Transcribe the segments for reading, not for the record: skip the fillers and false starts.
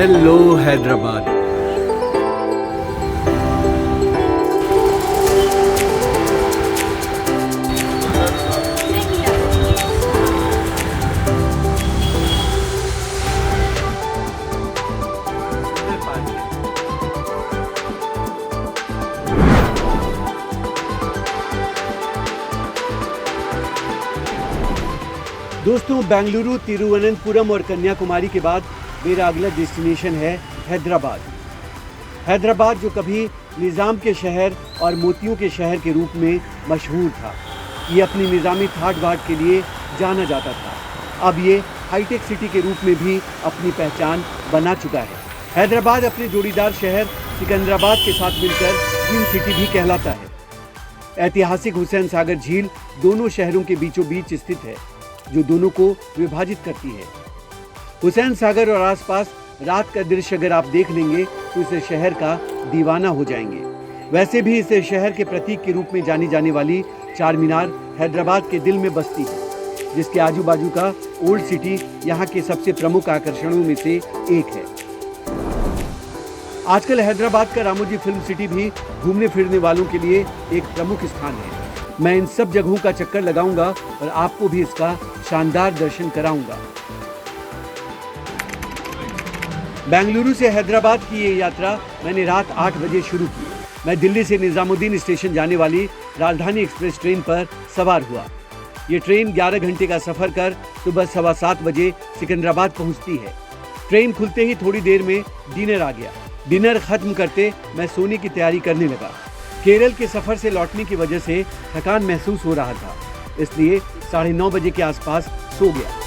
Hello Hyderabad. दोस्तों, बेंगलुरु, तिरुवनंतपुरम और कन्याकुमारी के बाद मेरा अगला डेस्टिनेशन है हैदराबाद। हैदराबाद जो कभी निज़ाम के शहर और मोतियों के शहर के रूप में मशहूर था। ये अपनी निज़ामी ठाट बाट के लिए जाना जाता था। अब ये हाईटेक सिटी के रूप में भी अपनी पहचान बना चुका है। हैदराबाद अपने जोड़ीदार शहर सिकंदराबाद के साथ मिलकर ट्विन सिटी भी कहलाता है। ऐतिहासिक हुसैन सागर झील दोनों शहरों के बीचों बीच स्थित है, जो दोनों को विभाजित करती है। हुसैन सागर और आसपास रात का दृश्य अगर आप देख लेंगे तो इस शहर का दीवाना हो जाएंगे। वैसे भी इस शहर के प्रतीक के रूप में जानी जाने वाली चार मीनार हैदराबाद के दिल में बसती है, जिसके आजू बाजू का ओल्ड सिटी यहाँ के सबसे प्रमुख आकर्षणों में से एक है। आजकल हैदराबाद का रामोजी फिल्म सिटी भी घूमने फिरने वालों के लिए एक प्रमुख स्थान है। मैं इन सब जगहों का चक्कर लगाऊंगा और आपको भी इसका शानदार दर्शन कराऊंगा। बेंगलुरु से हैदराबाद की ये यात्रा मैंने रात 8 बजे शुरू की। मैं दिल्ली से निजामुद्दीन स्टेशन जाने वाली राजधानी एक्सप्रेस ट्रेन पर सवार हुआ। ये ट्रेन 11 घंटे का सफर कर सुबह 7:15 बजे सिकंदराबाद पहुंचती है। ट्रेन खुलते ही थोड़ी देर में डिनर आ गया। डिनर खत्म करते मैं सोने की तैयारी करने लगा। केरल के सफर से लौटने की वजह से थकान महसूस हो रहा था, इसलिए 9:30 बजे के आसपास सो गया।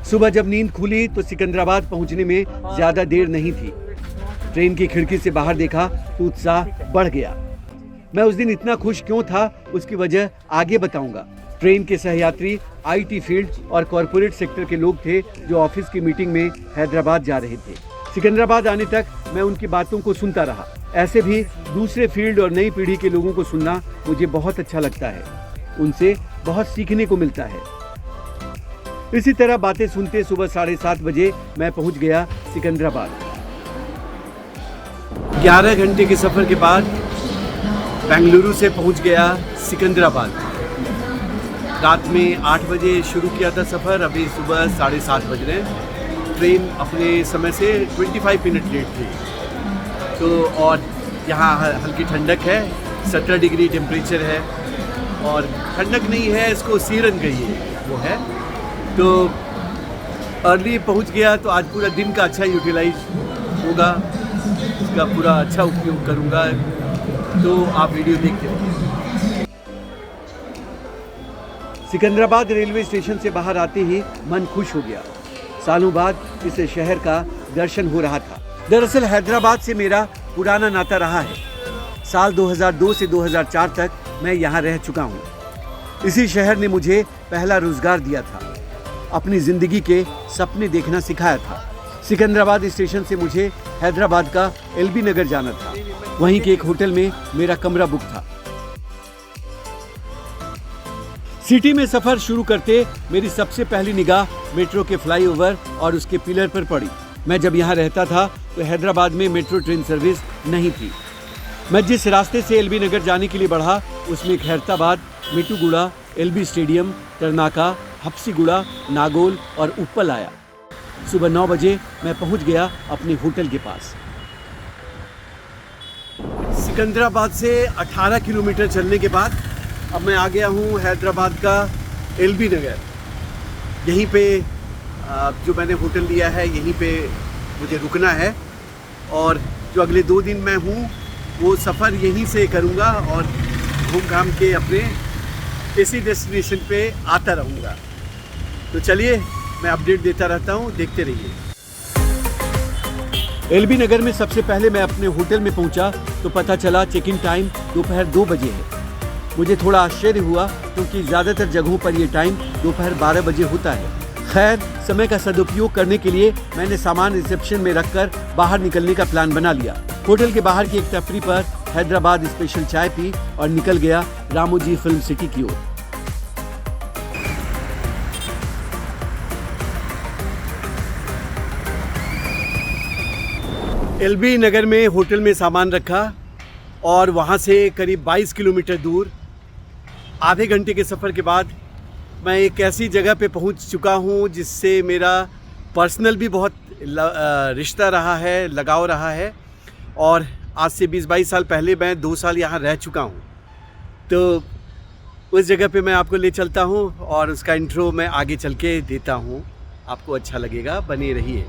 सुबह जब नींद खुली तो सिकंदराबाद पहुंचने में ज्यादा देर नहीं थी। ट्रेन की खिड़की से बाहर देखा तो उत्साह बढ़ गया। मैं उस दिन इतना खुश क्यों था उसकी वजह आगे बताऊंगा। ट्रेन के सहयात्री आईटी फील्ड और कॉरपोरेट सेक्टर के लोग थे, जो ऑफिस की मीटिंग में हैदराबाद जा रहे थे। सिकंदराबाद आने तक मैं उनकी बातों को सुनता रहा। ऐसे भी दूसरे फील्ड और नई पीढ़ी के लोगों को सुनना मुझे बहुत अच्छा लगता है। उनसे बहुत सीखने को मिलता है। इसी तरह बातें सुनते सुबह 7:30 बजे मैं पहुंच गया सिकंदराबाद। 11 घंटे के सफर के बाद बेंगलुरु से पहुंच गया सिकंदराबाद। रात में 8 बजे शुरू किया था सफ़र, अभी सुबह 7:30 बज रहे हैं। ट्रेन अपने समय से 25 मिनट लेट थी। तो और यहाँ हल्की ठंडक है, 17 डिग्री टेम्परेचर है। और ठंडक नहीं है, इसको सीरन कहिए, वो है। तो अर्ली पहुँच गया तो आज पूरा दिन का अच्छा यूटिलाइज होगा, इसका पूरा अच्छा उपयोग करूँगा। तो आप वीडियो देखते रहिए। सिकंदराबाद रेलवे स्टेशन से बाहर आते ही मन खुश हो गया। सालों बाद इस शहर का दर्शन हो रहा था। दरअसल हैदराबाद से मेरा पुराना नाता रहा है। साल 2002 से 2004 तक मैं यहाँ रह चुका हूँ। इसी शहर ने मुझे पहला रोजगार दिया था, अपनी जिंदगी के सपने देखना सिखाया था। सिकंदराबाद स्टेशन से मुझे हैदराबाद का एलबी नगर जाना था। वहीं के एक होटल में मेरा कमरा बुक था। सिटी में सफर शुरू करते मेरी सबसे पहली निगाह मेट्रो के फ्लाईओवर और उसके पिलर पर पड़ी। मैं जब यहाँ रहता था तो हैदराबाद में मेट्रो ट्रेन सर्विस नहीं थी। मैं जिस रास्ते से एलबी नगर जाने के लिए बढ़ा उसमें खैरताबाद, मेटुगुड़ा, एलबी स्टेडियम, तरनाका, हप्सीगुड़ा, नागोल और उप्पल आया। सुबह 9 बजे मैं पहुँच गया अपने होटल के पास। सिकंदराबाद से 18 किलोमीटर चलने के बाद अब मैं आ गया हूँ हैदराबाद का एलबी नगर। यहीं पे जो मैंने होटल लिया है, यहीं पे मुझे रुकना है। और जो अगले 2 दिन मैं हूँ वो सफ़र यहीं से करूँगा और घूम घाम के अपने इसी डेस्टिनेशन पे आता रहूँगा। तो चलिए, मैं अपडेट देता रहता हूँ, देखते रहिए। एलबी नगर में सबसे पहले मैं अपने होटल में पहुँचा तो पता चला चेक इन टाइम दोपहर 2 बजे है। मुझे थोड़ा आश्चर्य हुआ क्योंकि ज़्यादातर जगहों पर ये टाइम दोपहर 12 बजे होता है। खैर, समय का सदुपयोग करने के लिए मैंने सामान रिसेप्शन में रखकर बाहर निकलने का प्लान बना लिया। होटल के बाहर की एक टपरी पर हैदराबाद स्पेशल चाय पी और निकल गया रामोजी फिल्म सिटी की ओर। एलबी नगर में होटल में सामान रखा और वहाँ से करीब 22 किलोमीटर दूर आधे घंटे के सफ़र के बाद मैं एक ऐसी जगह पे पहुँच चुका हूँ जिससे मेरा पर्सनल भी बहुत रिश्ता रहा है, लगाव रहा है। और आज से 20-22 साल पहले मैं 2 साल यहाँ रह चुका हूँ, तो उस जगह पे मैं आपको ले चलता हूँ और उसका इंट्रो मैं आगे चल के देता हूँ, आपको अच्छा लगेगा, बने रहिए।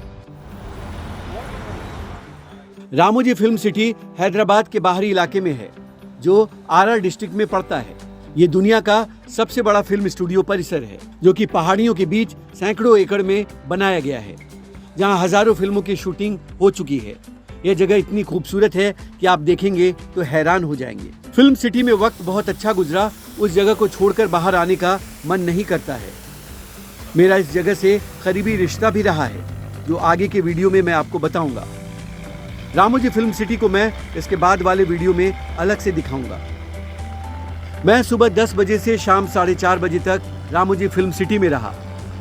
रामोजी फिल्म सिटी हैदराबाद के बाहरी इलाके में है, जो आरआर डिस्ट्रिक्ट में पड़ता है। ये दुनिया का सबसे बड़ा फिल्म स्टूडियो परिसर है, जो कि पहाड़ियों के बीच सैकड़ों एकड़ में बनाया गया है, जहां हजारों फिल्मों की शूटिंग हो चुकी है। यह जगह इतनी खूबसूरत है कि आप देखेंगे तो हैरान हो जाएंगे। फिल्म सिटी में वक्त बहुत अच्छा गुजरा, उस जगह को छोड़कर बाहर आने का मन नहीं करता है। मेरा इस जगह से करीबी रिश्ता भी रहा है, जो आगे के वीडियो में मैं आपको बताऊंगा। रामोजी फिल्म सिटी को मैं इसके बाद वाले वीडियो में अलग से दिखाऊंगा। मैं सुबह 10 बजे से शाम 4:30 बजे तक रामोजी फिल्म सिटी में रहा,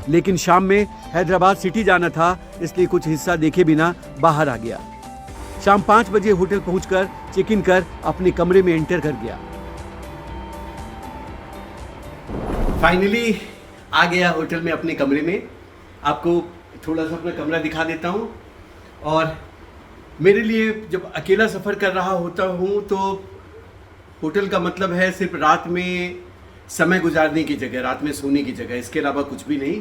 लेकिन शाम में हैदराबाद सिटी जाना था, इसलिए कुछ हिस्सा देखे बिना बाहर आ गया। शाम 5 बजे होटल पहुंचकर चेक इन कर अपने कमरे में एंटर कर गया। फाइनली आ गया होटल में अपने कमरे में। आपको थोड़ा सा अपना कमरा दिखा देता हूं। और मेरे लिए जब अकेला सफ़र कर रहा होता हूँ तो होटल का मतलब है सिर्फ रात में समय गुजारने की जगह, रात में सोने की जगह, इसके अलावा कुछ भी नहीं।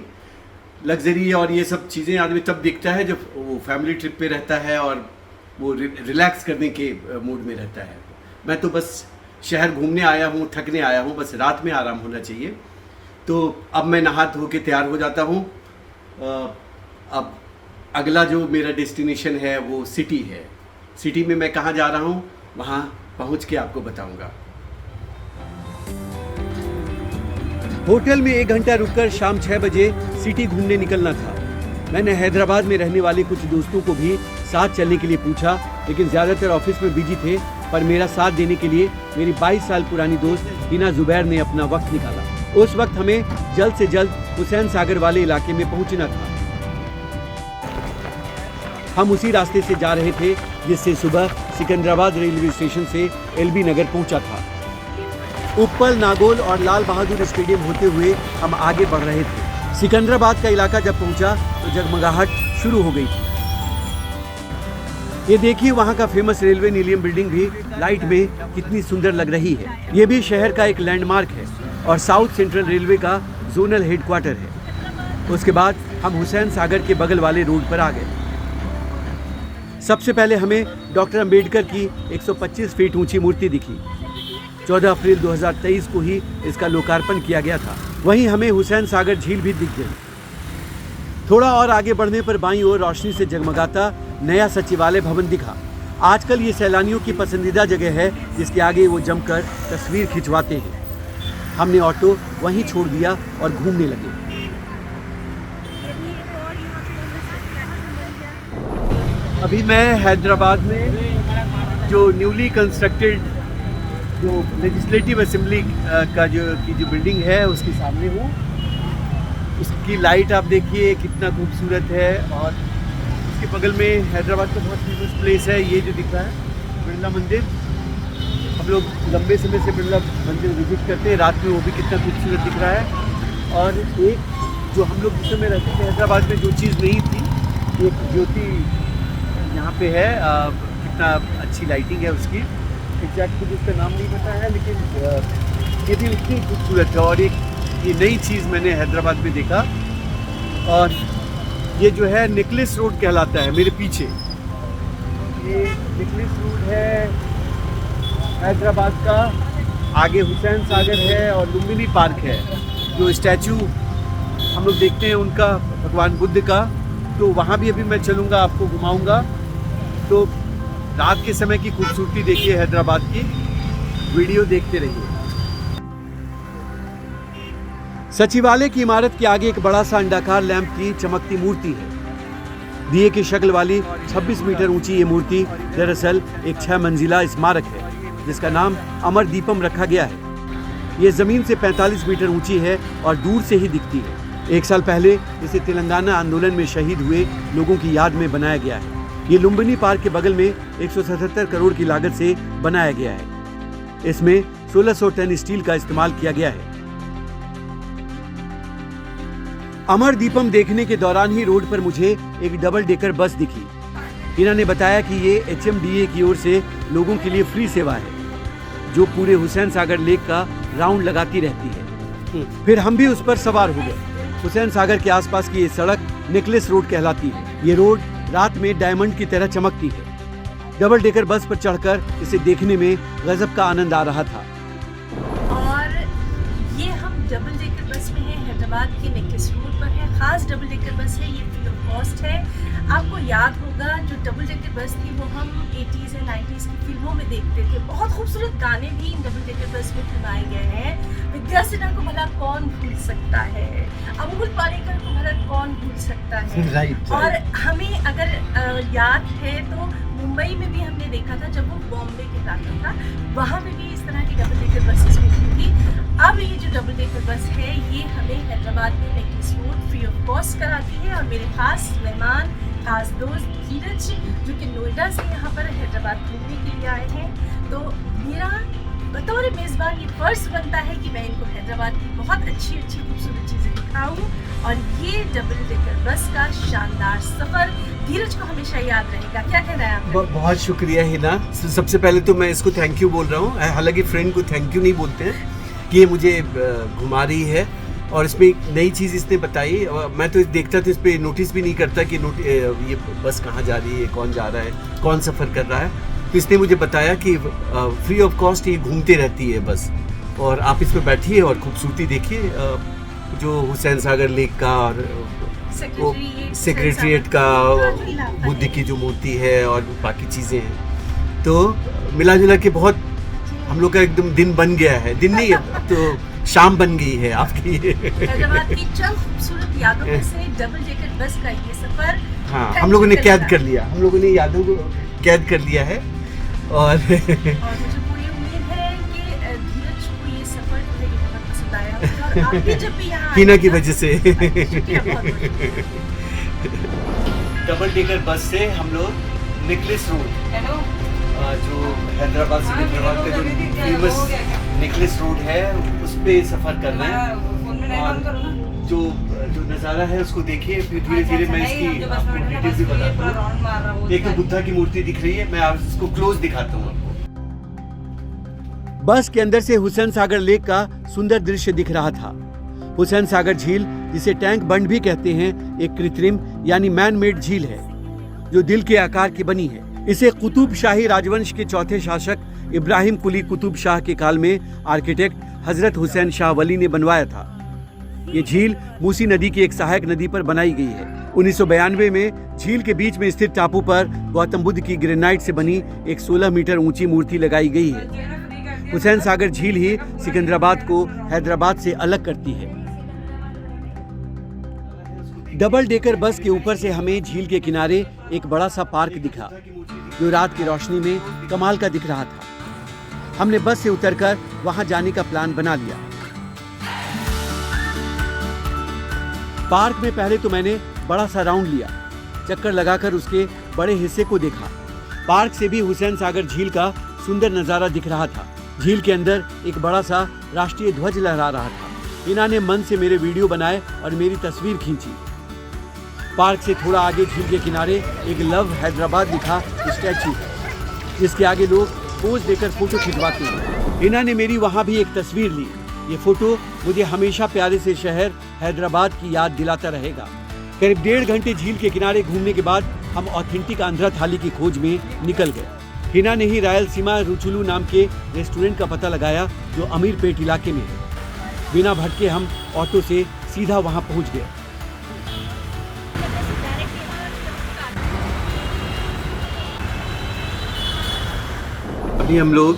लग्जरी और ये सब चीज़ें आदमी तब दिखता है जब वो फैमिली ट्रिप पे रहता है और वो रिलैक्स करने के मूड में रहता है। मैं तो बस शहर घूमने आया हूँ, थकने आया हूँ, बस रात में आराम होना चाहिए। तो अब मैं नहा धो के तैयार हो जाता हूँ। अब अगला जो मेरा डेस्टिनेशन है वो सिटी है। सिटी में मैं कहाँ जा रहा हूँ वहाँ पहुँच के आपको बताऊँगा। होटल में 1 घंटा रुककर शाम 6 बजे सिटी घूमने निकलना था। मैंने हैदराबाद में रहने वाले कुछ दोस्तों को भी साथ चलने के लिए पूछा, लेकिन ज़्यादातर ऑफिस में बिजी थे। पर मेरा साथ देने के लिए मेरी 22 साल पुरानी दोस्त हिना जुबैर ने अपना वक्त निकाला। उस वक्त हमें जल्द से जल्द हुसैन सागर वाले इलाके में पहुँचना था। हम उसी रास्ते से जा रहे थे जिससे सुबह सिकंदराबाद रेलवे स्टेशन से एलबी नगर पहुंचा था। उप्पल, नागोल और लाल बहादुर स्टेडियम होते हुए हम आगे बढ़ रहे थे। सिकंदराबाद का इलाका जब पहुंचा तो जगमगाहट शुरू हो गई थी। ये देखिए, वहां का फेमस रेलवे नीलियम बिल्डिंग भी लाइट में कितनी सुंदर लग रही है। ये भी शहर का एक लैंडमार्क है और साउथ सेंट्रल रेलवे का जोनल हेडक्वार्टर है। उसके बाद हम हुसैन सागर के बगल वाले रोड पर आ गए। सबसे पहले हमें डॉक्टर अंबेडकर की 125 फीट ऊंची मूर्ति दिखी। 14 अप्रैल 2023 को ही इसका लोकार्पण किया गया था। वहीं हमें हुसैन सागर झील भी दिख गई। थोड़ा और आगे बढ़ने पर बाईं ओर रोशनी से जगमगाता नया सचिवालय भवन दिखा। आजकल ये सैलानियों की पसंदीदा जगह है, जिसके आगे वो जमकर तस्वीर खिंचवाते हैं। हमने ऑटो वहीं छोड़ दिया और घूमने लगे। अभी मैं हैदराबाद में जो न्यूली कंस्ट्रक्टेड जो लेजिस्लेटिव असेंबली का जो बिल्डिंग है उसके सामने हूँ। उसकी लाइट आप देखिए कितना खूबसूरत है। और उसके बगल में हैदराबाद का बहुत फेमस प्लेस है, ये जो दिख रहा है बिरला मंदिर। हम लोग लंबे समय से बिरला मंदिर विजिट करते हैं, रात में वो भी कितना खूबसूरत दिख रहा है। और एक जो हम लोग जिस समय रहते थे हैदराबाद में जो चीज़ नहीं थी, एक ज्योति यहाँ पे है, कितना अच्छी लाइटिंग है उसकी। एग्जैक्ट मुझे उसका नाम नहीं पता है, लेकिन ये भी उतनी खूबसूरत है। और एक ये नई चीज़ मैंने हैदराबाद में देखा, और ये जो है नेकलेस रोड कहलाता है। मेरे पीछे ये नेकलेस रोड है हैदराबाद का। आगे हुसैन सागर है और लुम्बिनी पार्क है, जो स्टैचू हम लोग देखते हैं उनका, भगवान बुद्ध का। तो वहाँ भी अभी मैं चलूँगा, आपको घुमाऊँगा। तो रात के समय की खूबसूरती देखिए हैदराबाद की, वीडियो देखते रहिए। सचिवालय की इमारत के आगे एक बड़ा सा अंडाकार लैंप की चमकती मूर्ति है। दिए की शक्ल वाली 26 मीटर ऊंची ये मूर्ति दरअसल एक 6 मंजिला स्मारक है। जिसका नाम अमर दीपम रखा गया है। ये ज़मीन से 45 मीटर ऊंची है और दूर से ही दिखती है। 1 साल पहले इसे तेलंगाना आंदोलन में शहीद हुए लोगों की याद में बनाया गया है। ये लुम्बिनी पार्क के बगल में 177 करोड़ की लागत से बनाया गया है। इसमें 1600 टन स्टील का इस्तेमाल किया गया है। अमर दीपम देखने के दौरान ही रोड पर मुझे एक डबल डेकर बस दिखी। इन्होंने बताया कि ये HMDA की ओर से लोगों के लिए फ्री सेवा है, जो पूरे हुसैन सागर लेक का राउंड लगाती रहती है। फिर हम भी उस पर सवार हो गए। हुसैन सागर के आसपास की ये सड़क नेकलेस रोड कहलाती है। ये रोड रात में डायमंड की तरह चमकती है। डबल डेकर बस पर चढ़कर इसे देखने में गजब का आनंद आ रहा था। और ये हम डबल डेकर बस में हैं, हैदराबाद के नेकलेस रोड पर है। खास डबल डेकर बस है, ये फ्री ऑफ कॉस्ट है। आपको याद होगा जो डबल डेकर बस थी वो हम 80s या 90s की फिल्मों में देखते थे। बहुत खूबसूरत गाने भी इन डबल डेकर बस में फिल्माए गए हैं। विद्या सिन्हा को भला कौन भूल सकता है, अमूल पालेकर को भला कौन भूल सकता है। राइट। और हमें अगर याद है तो मुंबई में भी हमने देखा था जब वो बॉम्बे के इलाका था, वहाँ में भी इस तरह की डबल डेकर बसेस मिलती थी। अब ये जो डबल डेकर बस है ये हमें हैदराबाद में necklace road free of cost कराती है। और मेरे खास मेहमान, खास दोस्त धीरज, जो कि नोएडा से यहाँ पर हैदराबाद घूमने के लिए आए हैं, तो मेरा बतौर मेज़बान ये फर्ज बनता है कि मैं इनको हैदराबाद की बहुत अच्छी अच्छी खूबसूरत चीज़ें दिखाऊं। और ये डबल डेकर बस का शानदार सफ़र धीरज को हमेशा याद रहेगा। क्या कहना है आपका? बहुत शुक्रिया हिना। सबसे पहले तो मैं इसको थैंक यू बोल रहा हूँ। हालांकि फ्रेंड को थैंक यू नहीं बोलते हैं कि ये मुझे घुमा रही है और इसमें एक नई चीज़ इसने बताई। और मैं तो देखता तो इस पर नोटिस भी नहीं करता कि ये बस कहाँ जा रही है, कौन जा रहा है, कौन सफ़र कर रहा है। तो इसने मुझे बताया कि फ्री ऑफ कॉस्ट ये घूमते रहती है बस, और आप इसमें बैठिए और खूबसूरती देखिए जो हुसैन सागर लेक का और सेक्रेटरीट का, बुद्ध की जो मूर्ति है और बाकी चीज़ें हैं। तो मिला जुला के बहुत हम लोग का एकदम दिन बन गया है। दिन नहीं तो शाम बन गई है आपकी। हैदराबाद की चंद खूबसूरत यादों में से डबल डेकर बस का ये सफर, हाँ, हम लोगों ने कैद कर लिया, हम लोगों ने यादों को कैद कर लिया है। और मुझे पूरी उम्मीद है कि धीरज को ये सफर जो है ये बहुत पसंद आया होगा। और आप भी जब भी यहाँ हिना की वजह से शुक्रिया बहुत। डबल डेकर बस से हम लोग नेकलेस रोड, जो हैदराबाद से हैदराबाद का जो फेमस नेकलेस रोड है उस पे सफ़र कर रहे हैं। और जो नज़ारा है उसको देखिए, फिर धीरे धीरे मैं इसकी आपको डिटेल्स भी बताता हूँ। एक तो बुद्धा की मूर्ति दिख रही है, मैं आप इसको क्लोज दिखाता हूँ आपको। बस के अंदर से हुसैन सागर लेक का सुंदर दृश्य दिख रहा था। हुसैन सागर झील, जिसे टैंक बंड भी कहते हैं, एक कृत्रिम यानी मैन मेड झील है जो दिल के आकार की बनी है। इसे कुतुब शाही राजवंश के चौथे शासक इब्राहिम कुली कुतुब शाह के काल में आर्किटेक्ट हजरत हुसैन शाह वली ने बनवाया था। ये झील मूसी नदी की एक सहायक नदी पर बनाई गई है। 1992 में झील के बीच में स्थित टापू पर गौतम बुद्ध की ग्रेनाइट से बनी एक 16 मीटर ऊंची मूर्ति लगाई गई है। हुसैन सागर झील ही सिकंदराबाद को हैदराबाद से अलग करती है। डबल डेकर बस के ऊपर से हमें झील के किनारे एक बड़ा सा पार्क दिखा जो रात की रोशनी में कमाल का दिख रहा था। हमने बस से उतरकर वहां जाने का प्लान बना लिया। पार्क में पहले तो मैंने बड़ा सा राउंड लिया, चक्कर लगाकर उसके बड़े हिस्से को देखा। पार्क से भी हुसैन सागर झील का सुंदर नज़ारा दिख रहा था। झील के अंदर एक बड़ा सा राष्ट्रीय ध्वज लहरा रहा था। इन्होंने मन से मेरे वीडियो बनाए और मेरी तस्वीर खींची। पार्क से थोड़ा आगे झील के किनारे एक लव हैदराबाद लिखा स्टैचू है, जिसके आगे लोग पोज देकर फोटो खिंचवाते हैं। इन्होंने मेरी वहाँ भी एक तस्वीर ली। ये फोटो मुझे हमेशा प्यारे से शहर हैदराबाद की याद दिलाता रहेगा। करीब 1.5 घंटे झील के किनारे घूमने के बाद हम ऑथेंटिक आंध्रा थाली की खोज में निकल गए। हिना ने ही रायलसीमा रुचुलू नाम के रेस्टोरेंट का पता लगाया जो अमीरपेट इलाके में है। बिना भटके हम ऑटो से सीधा वहाँ पहुँच गए। अभी हम लोग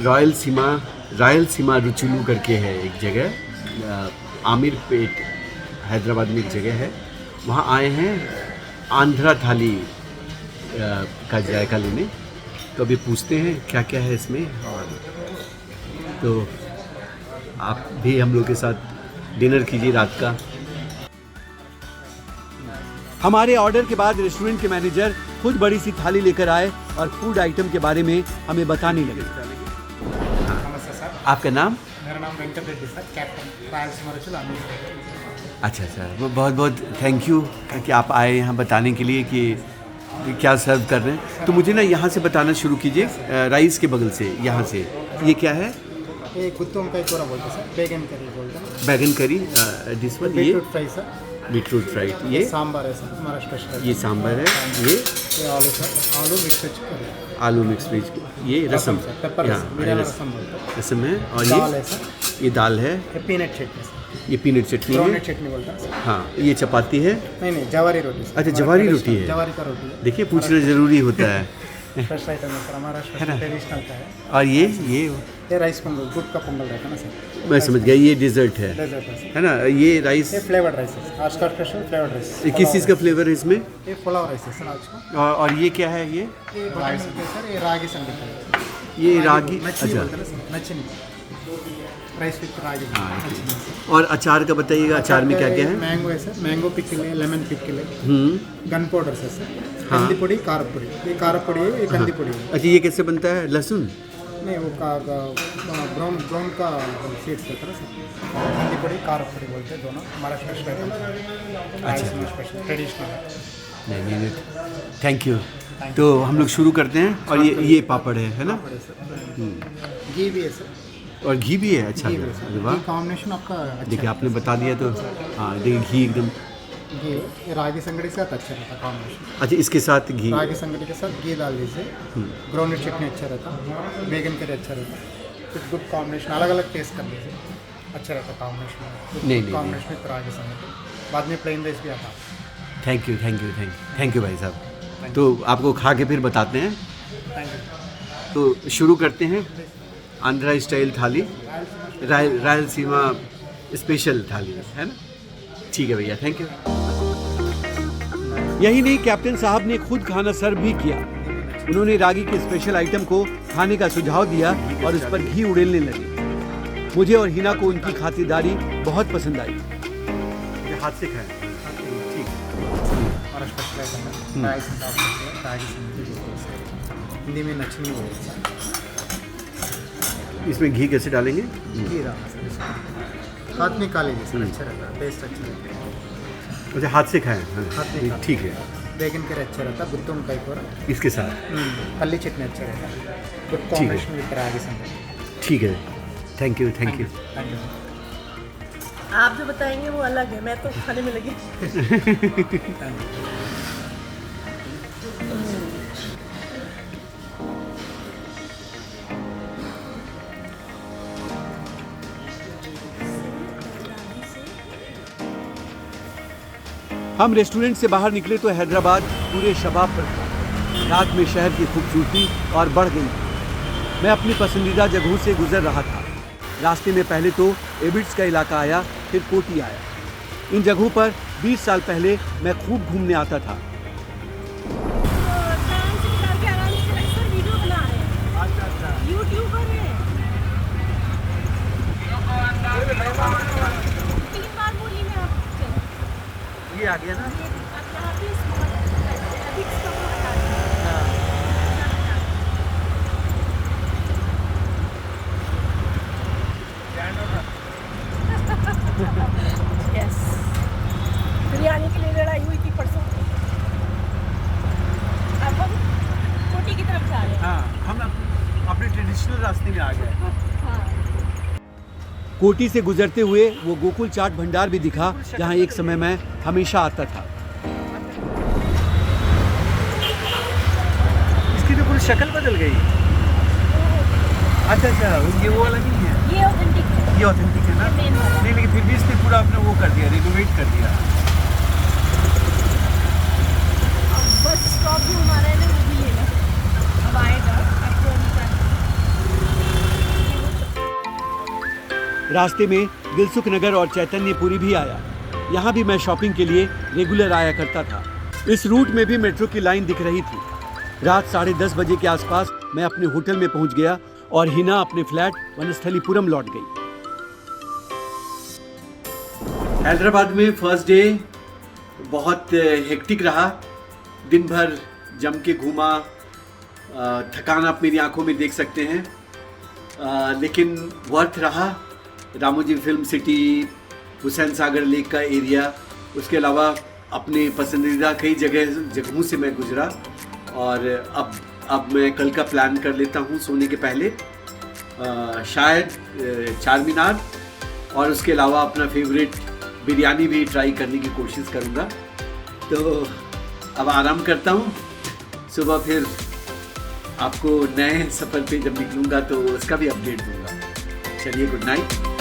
रायलसीमा रुचुलू करके है एक जगह, आमिरपेट हैदराबाद में एक जगह है, वहाँ आए हैं आंध्रा थाली का जायका लेने। तो अभी पूछते हैं क्या क्या है इसमें, और तो आप भी हम लोग के साथ डिनर कीजिए रात का। हमारे ऑर्डर के बाद रेस्टोरेंट के मैनेजर खुद बड़ी सी थाली लेकर आए और फूड आइटम के बारे में हमें बताने लगे। नमस्ते सर, आपका नाम? मेरा नाम वेंकट रेड्डी सर, कैप्टन रायलसीमा रचल अमीर। अच्छा अच्छा, बहुत बहुत थैंक यू कि आप आए यहाँ बताने के लिए कि क्या सर्व कर रहे हैं। तो मुझे ना यहाँ से बताना शुरू कीजिए, राइस के बगल से, यहाँ से। ये क्या है? ये गुत्तम का कोरा बोलते हैं सर, बैगन करी बोलते हैं। बैगन करी, दिस वन, ये beetroot fry sir, beetroot fried, ये सांभर है सर, हमारा स्पेशल। ये सांभर है, ये आलू सर, आलू मिक्स वेज करी, आलू मिक्स वेज, ये रसम, सर, पेपर रसम, बिरयानी रसम बोलते हैं। रसम है, और दाल है सर, ये दाल है, ये पीनट चटनी सर, ये पीनट चटनी ग्राउंडनट है, चटनी बोलते हैं सर। हाँ, ये चपाती है, नहीं जवारी रोटी सर। अच्छा, जवारी रोटी है, जवारी का रोटी है। देखिए पूछना ज़रूरी होता है। फ्रेश आइटम है सर, हमारा ट्रेडिशनल का है। और ये राइस पोंगल, दूध का पोंगल रहता है ना सर। मैं समझ गया, ये डिज़र्ट है, डेजर्ट है सर। है ना? ये राइस, ये फ्लेवर्ड राइस है, आज का स्पेशल फ्लेवर्ड राइस। किस चीज़ का फ्लेवर है इसमें? ये पुलाव राइस है सर आज का। और ये क्या है? ये राइस है सर, ये रागी संगीत है। ये रागी, नचनी अच्छा, बोलते हैं सर, नचनी राइस विथ रागी। और अचार का बताइएगा, अचार में क्या क्या है? मैंगो है सर, मैंगो पिकल है, लेमन पिकल है, गन पाउडर है सर, हाँ। कंदी पोड़ी, कार पोड़ी। ये कार पोड़ी है, ये कंदी पोड़ी है। अच्छा, ये कैसे बनता है? लहसुन नहीं, वो ब्राउन ब्राउन का सीड्स होता है सर। कंदी पोड़ी, कार पोड़ी बोलते हैं दोनों, हमारा स्पेशल है। अच्छा, स्पेशल ट्रेडिशनल है। नहीं, थैंक यू। तो हम लोग शुरू करते हैं। और ये पापड़ है ना? घी भी है सर, और घी भी है, अच्छा, अरे वाह, कॉम्बिनेशन आपका अच्छा देखिए आपने बता दिया तो। हाँ, देखिए घी एकदम, घी ये रागी संगड़ी के साथ अच्छा रहता कॉम्बिनेशन। अच्छा, इसके साथ घी, रागी संगड़ी के साथ घी डाल दीजिए, ग्राउंडनट चटनी अच्छा रहता, बैगन करी अच्छा रहता, फिर गुड कॉम्बिनेशन, अलग अलग टेस्ट कर लीजिए, अच्छा रहता कॉम्बिनेशन। नहीं, कॉम्बिनेशन विथ रागी संगड़ी, बाद में प्लेन राइस भी आता। थैंक यू भाई साहब। तो आपको खा के फिर बताते हैं। Thank you. तो शुरू करते हैं आंध्रा स्टाइल थाली, रायलसीमा स्पेशल थाली, है ना? ठीक है भैया, थैंक यू। यही नहीं, कैप्टन साहब ने खुद खाना सर्व भी किया। उन्होंने रागी के स्पेशल आइटम को खाने का सुझाव दिया और उस पर घी उड़ेलने लगे। मुझे और हिना को उनकी खातिरदारी बहुत पसंद आई। हाथ से खाएं, ठीक। हमारा स्पेशल आइटम है राइस रागी संगड़ी, हिंदी में नचनी बोलते हैं। इसमें घी कैसे डालेंगे? घी डालना सर इसमें, हाथ में खा लीजिए सर, अच्छा रहता है, टेस्ट अच्छा रहता है। अच्छा, हाथ से खाएं, हाँ, हाथ में खा, ठीक है। बैगन करी अच्छा रहता है, गुत्तम का कोरा, इसके साथ पल्ली चटनी अच्छा रहता है, गुड कॉम्बिनेशन विथ रागी संगड़ी। ठीक है, थैंक यू। Thank you. आप जो बताएंगे वो अलग है, मैं तो खाने में लगी। हम रेस्टोरेंट से बाहर निकले तो हैदराबाद पूरे शबाब पर था। रात में शहर की खूबसूरती और बढ़ गई। मैं अपनी पसंदीदा जगहों से गुजर रहा था। रास्ते में पहले तो एबिट्स का इलाका आया, फिर कोटी आया। इन जगहों पर 20 साल पहले मैं खूब घूमने आता था। ये आ गया ना? यस, बिरयानी के लिए लड़ाई हुई थी परसों। अब हम कोटी की तरफ जा रहे हैं। हाँ, हम अपने ट्रेडिशनल रास्ते में आ गए। कोटी से गुजरते हुए वो गोकुल चाट भंडार भी दिखा, जहाँ एक समय मैं हमेशा आता था। इसकी तो पूरी शक्ल बदल गई। अच्छा, ये वो वाला नहीं है, ये ऑथेंटिक है, ये ऑथेंटिक है ना? मेन वाला। नहीं, लेकिन फिर भी इसने पूरा अपना वो कर दिया, रिनोवेट कर दिया। बस स्टॉप भी हमारा है ना, वो भी लेना। अब आएगा आपको रास्ते में दिलसुख नगर और चैतन्यपुरी भी आया। यहाँ भी मैं शॉपिंग के लिए रेगुलर आया करता था। इस रूट में भी मेट्रो की लाइन दिख रही थी। रात 10:30 बजे के आसपास मैं अपने होटल में पहुंच गया और हिना अपने फ्लैट वनस्थलीपुरम लौट गई। हैदराबाद में फर्स्ट डे बहुत हेक्टिक रहा। दिन भर जम के घूमा, थकान आप मेरी आंखों में देख सकते हैं, लेकिन वर्थ रहा। Ramoji film city, Hussain Sagar lake का एरिया, उसके अलावा अपने पसंदीदा कई जगहों से मैं गुजरा। और अब मैं कल का प्लान कर लेता हूँ सोने के पहले, शायद चार मीनार, और उसके अलावा अपना फेवरेट बिरयानी भी ट्राई करने की कोशिश करूँगा। तो अब आराम करता हूँ, सुबह फिर आपको नए सफ़र पे जब निकलूँगा तो उसका भी अपडेट दूँगा। चलिए, गुड नाइट।